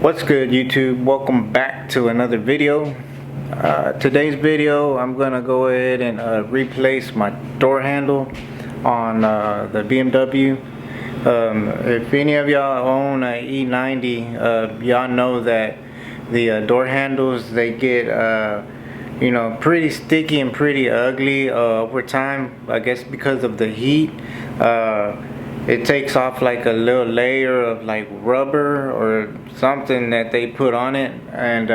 What's good, YouTube? Welcome back to another video. Today's video, I'm gonna go ahead and replace my door handle on the BMW. If any of y'all own an E90, y'all know that the door handles, they get pretty sticky and pretty ugly over time, I guess because of the heat. It takes off like a little layer of like rubber or something that they put on it, and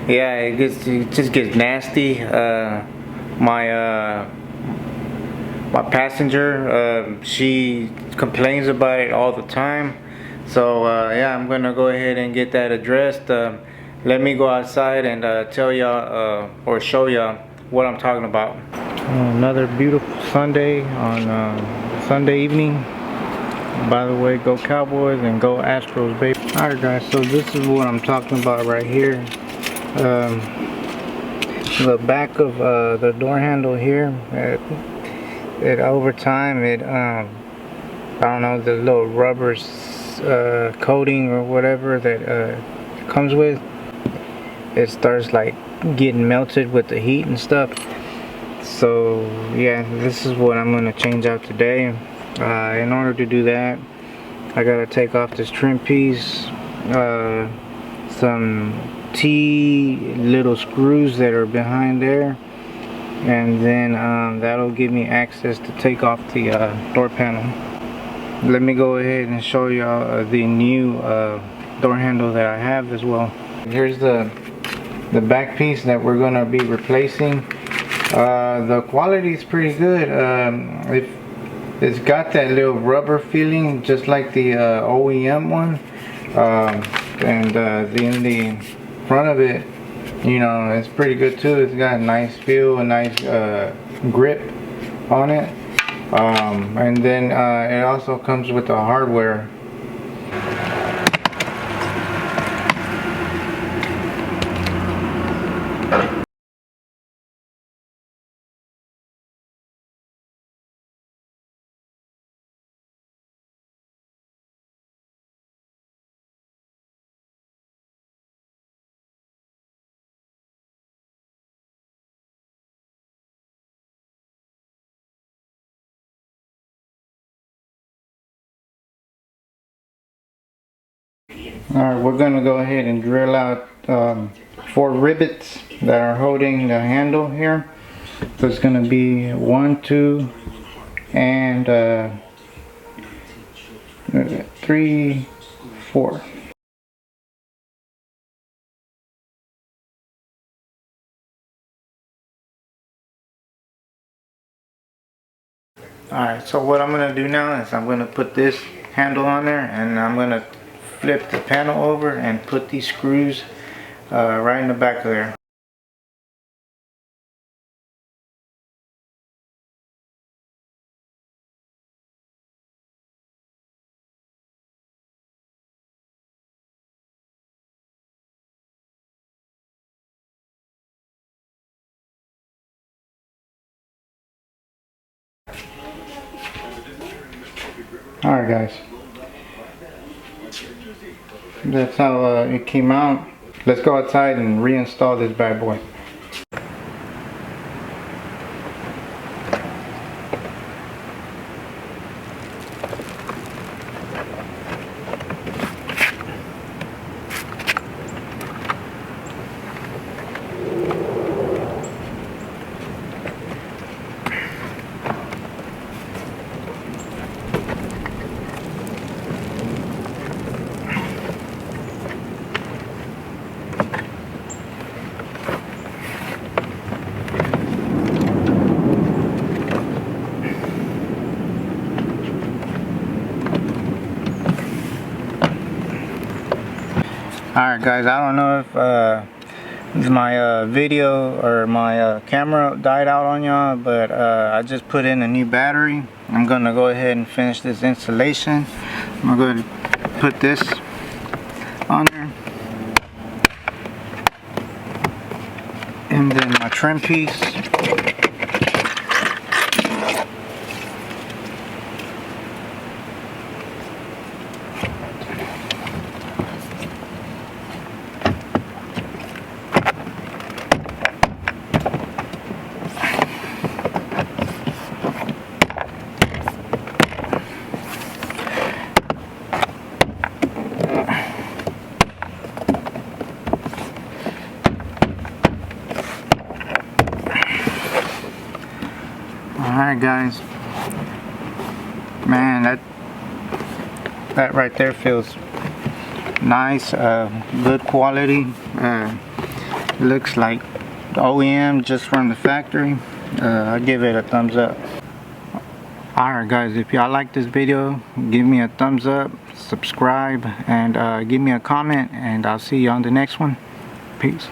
yeah, it just gets nasty. My passenger, she complains about it all the time. So yeah, I'm gonna go ahead and get that addressed. Let me go outside and tell y'all or show y'all what I'm talking about. Another beautiful Sunday on Sunday evening. By the way, go Cowboys and go Astros, baby. Alright guys, so this is what I'm talking about right here. The back of the door handle here, it over time, I don't know, the little rubber coating or whatever that it comes with, it starts like getting melted with the heat and stuff. So yeah, this is what I'm going to change out today. In order to do that, I got to take off this trim piece, some T little screws that are behind there, and then that'll give me access to take off the door panel. Let me go ahead and show y'all the new door handle that I have as well. Here's the back piece that we're going to be replacing. The quality is pretty good. It's got that little rubber feeling just like the OEM one, and in the front of it, you know, it's pretty good too. It's got a nice feel, a nice grip on it, and then it also comes with the hardware. Alright, we're going to go ahead and drill out 4 rivets that are holding the handle here. So it's going to be 1, 2, and 3, 4. Alright, so what I'm going to do now is I'm going to put this handle on there, and I'm going to flip the panel over and put these screws right in the back of there. Alright guys, that's how it came out. Let's go outside and reinstall this bad boy. Alright guys, I don't know if my video or my camera died out on y'all, but I just put in a new battery. I'm going to go ahead and finish this installation. I'm going to put this on there, and then my trim piece. Alright guys, man, that right there feels nice, good quality. Looks like OEM just from the factory. I give it a thumbs up. Alright guys, if y'all like this video, give me a thumbs up, subscribe, and give me a comment, and I'll see you on the next one. Peace.